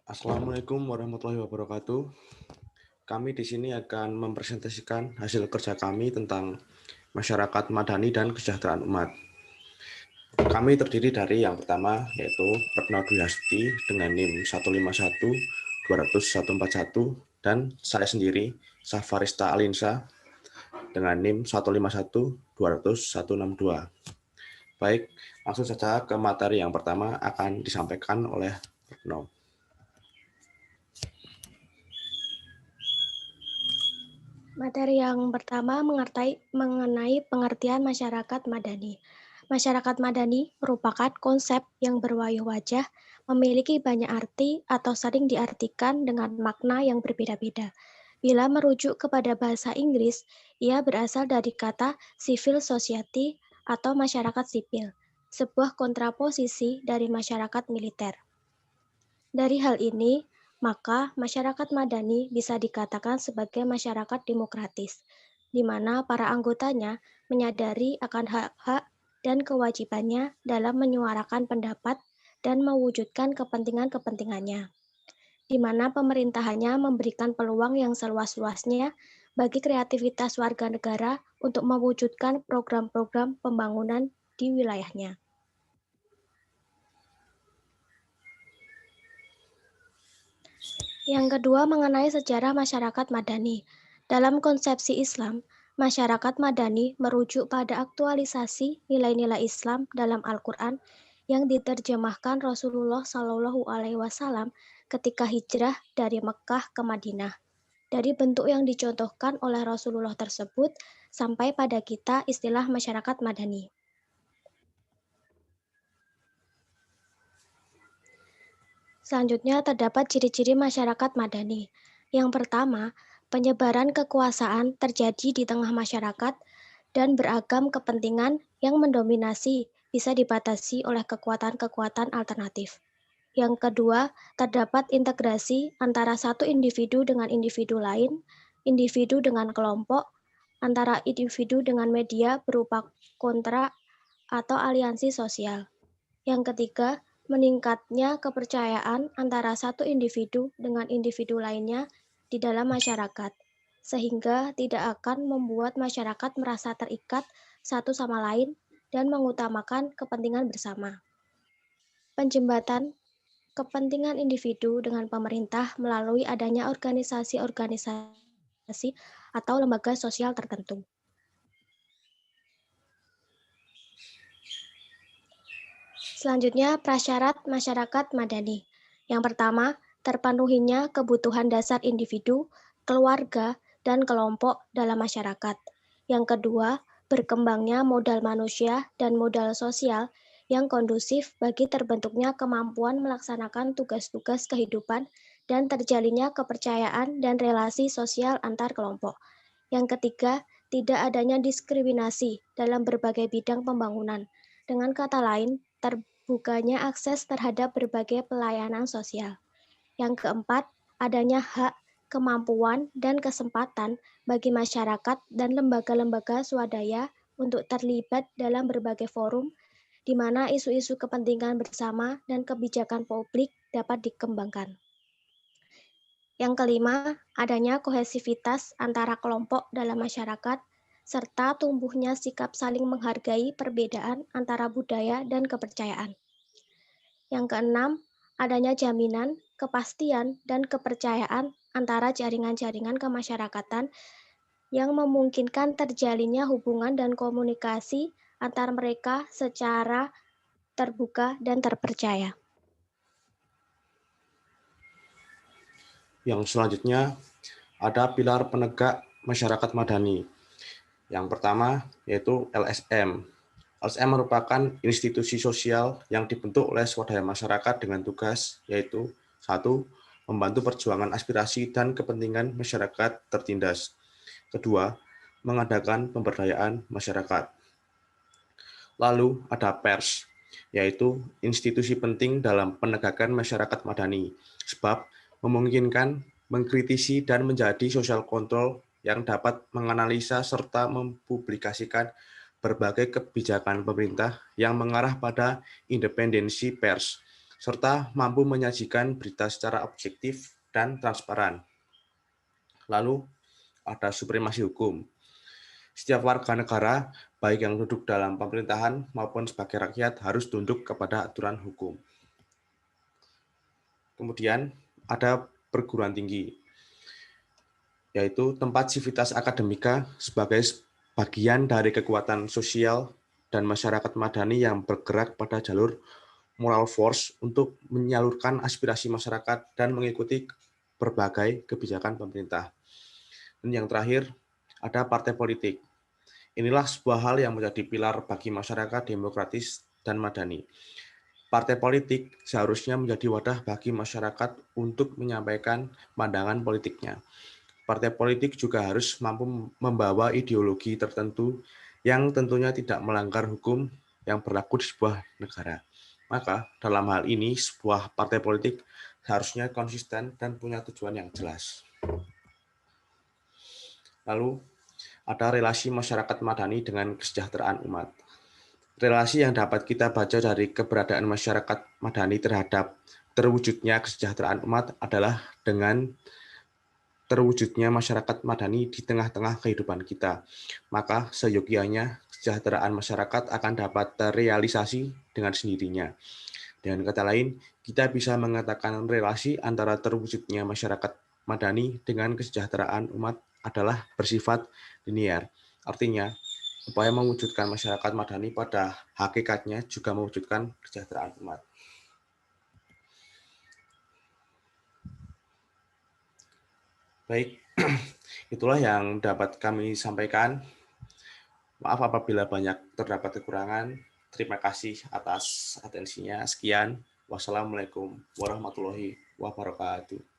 Assalamualaikum warahmatullahi wabarakatuh. Kami di sini akan mempresentasikan hasil kerja kami tentang masyarakat madani dan kesejahteraan umat. Kami terdiri dari yang pertama yaitu Retno Dwi Hasti dengan NIM 151 20141 dan saya sendiri Safarista Alinsa dengan NIM 151 20162. Baik, langsung saja ke materi yang pertama akan disampaikan oleh Retno. Materi yang pertama mengenai pengertian masyarakat madani. Masyarakat madani merupakan konsep yang berwayah wajah, memiliki banyak arti atau sering diartikan dengan makna yang berbeda-beda. Bila merujuk kepada bahasa Inggris, ia berasal dari kata civil society atau masyarakat sipil, sebuah kontraposisi dari masyarakat militer. Dari hal ini, maka masyarakat madani bisa dikatakan sebagai masyarakat demokratis, di mana para anggotanya menyadari akan hak-hak dan kewajibannya dalam menyuarakan pendapat dan mewujudkan kepentingan-kepentingannya, di mana pemerintahannya memberikan peluang yang seluas-luasnya bagi kreativitas warga negara untuk mewujudkan program-program pembangunan di wilayahnya. Yang kedua mengenai sejarah masyarakat madani. Dalam konsepsi Islam, masyarakat madani merujuk pada aktualisasi nilai-nilai Islam dalam Al-Quran yang diterjemahkan Rasulullah Shallallahu Alaihi Wasallam ketika hijrah dari Mekkah ke Madinah. Dari bentuk yang dicontohkan oleh Rasulullah tersebut sampai pada kita istilah masyarakat madani. Selanjutnya terdapat ciri-ciri masyarakat madani. Yang pertama, penyebaran kekuasaan terjadi di tengah masyarakat dan beragam kepentingan yang mendominasi bisa dibatasi oleh kekuatan-kekuatan alternatif. Yang kedua, terdapat integrasi antara satu individu dengan individu lain, individu dengan kelompok, antara individu dengan media berupa kontrak atau aliansi sosial. Yang ketiga, meningkatnya kepercayaan antara satu individu dengan individu lainnya di dalam masyarakat, sehingga tidak akan membuat masyarakat merasa terikat satu sama lain dan mengutamakan kepentingan bersama. Penjembatan kepentingan individu dengan pemerintah melalui adanya organisasi-organisasi atau lembaga sosial tertentu. Selanjutnya, prasyarat masyarakat madani. Yang pertama, terpenuhinya kebutuhan dasar individu, keluarga, dan kelompok dalam masyarakat. Yang kedua, berkembangnya modal manusia dan modal sosial yang kondusif bagi terbentuknya kemampuan melaksanakan tugas-tugas kehidupan dan terjalinnya kepercayaan dan relasi sosial antar kelompok. Yang ketiga, tidak adanya diskriminasi dalam berbagai bidang pembangunan. Dengan kata lain, terbukanya akses terhadap berbagai pelayanan sosial. Yang keempat, adanya hak, kemampuan, dan kesempatan bagi masyarakat dan lembaga-lembaga swadaya untuk terlibat dalam berbagai forum di mana isu-isu kepentingan bersama dan kebijakan publik dapat dikembangkan. Yang kelima, adanya kohesivitas antara kelompok dalam masyarakat, serta tumbuhnya sikap saling menghargai perbedaan antara budaya dan kepercayaan. Yang keenam, adanya jaminan, kepastian, dan kepercayaan antara jaringan-jaringan kemasyarakatan yang memungkinkan terjalinnya hubungan dan komunikasi antar mereka secara terbuka dan terpercaya. Yang selanjutnya ada pilar penegak masyarakat madani. Yang pertama yaitu LSM. LSM merupakan institusi sosial yang dibentuk oleh swadaya masyarakat dengan tugas yaitu 1. Membantu perjuangan aspirasi dan kepentingan masyarakat tertindas. Kedua, mengadakan pemberdayaan masyarakat. Lalu ada pers, yaitu institusi penting dalam penegakan masyarakat madani, sebab memungkinkan mengkritisi dan menjadi social control yang dapat menganalisa serta mempublikasikan berbagai kebijakan pemerintah yang mengarah pada independensi pers. serta mampu menyajikan berita secara objektif dan transparan. Lalu, ada supremasi hukum. Setiap warga negara, baik yang duduk dalam pemerintahan maupun sebagai rakyat, harus tunduk kepada aturan hukum. Kemudian, ada perguruan tinggi, yaitu tempat sivitas akademika sebagai bagian dari kekuatan sosial dan masyarakat madani yang bergerak pada jalur moral force untuk menyalurkan aspirasi masyarakat dan mengikuti berbagai kebijakan pemerintah. Dan yang terakhir, ada partai politik. Inilah sebuah hal yang menjadi pilar bagi masyarakat demokratis dan madani. Partai politik seharusnya menjadi wadah bagi masyarakat untuk menyampaikan pandangan politiknya. Partai politik juga harus mampu membawa ideologi tertentu yang tentunya tidak melanggar hukum yang berlaku di sebuah negara. Maka dalam hal ini sebuah partai politik seharusnya konsisten dan punya tujuan yang jelas. Lalu ada relasi masyarakat madani dengan kesejahteraan umat. Relasi yang dapat kita baca dari keberadaan masyarakat madani terhadap terwujudnya kesejahteraan umat adalah dengan terwujudnya masyarakat madani di tengah-tengah kehidupan kita. Maka seyogianya kesejahteraan masyarakat akan dapat terrealisasi dengan sendirinya. Dengan kata lain, kita bisa mengatakan relasi antara terwujudnya masyarakat madani dengan kesejahteraan umat adalah bersifat linear. Artinya, upaya mewujudkan masyarakat madani pada hakikatnya juga mewujudkan kesejahteraan umat. Baik, itulah yang dapat kami sampaikan. Maaf apabila banyak terdapat kekurangan. Terima kasih atas atensinya. Sekian. Wassalamualaikum warahmatullahi wabarakatuh.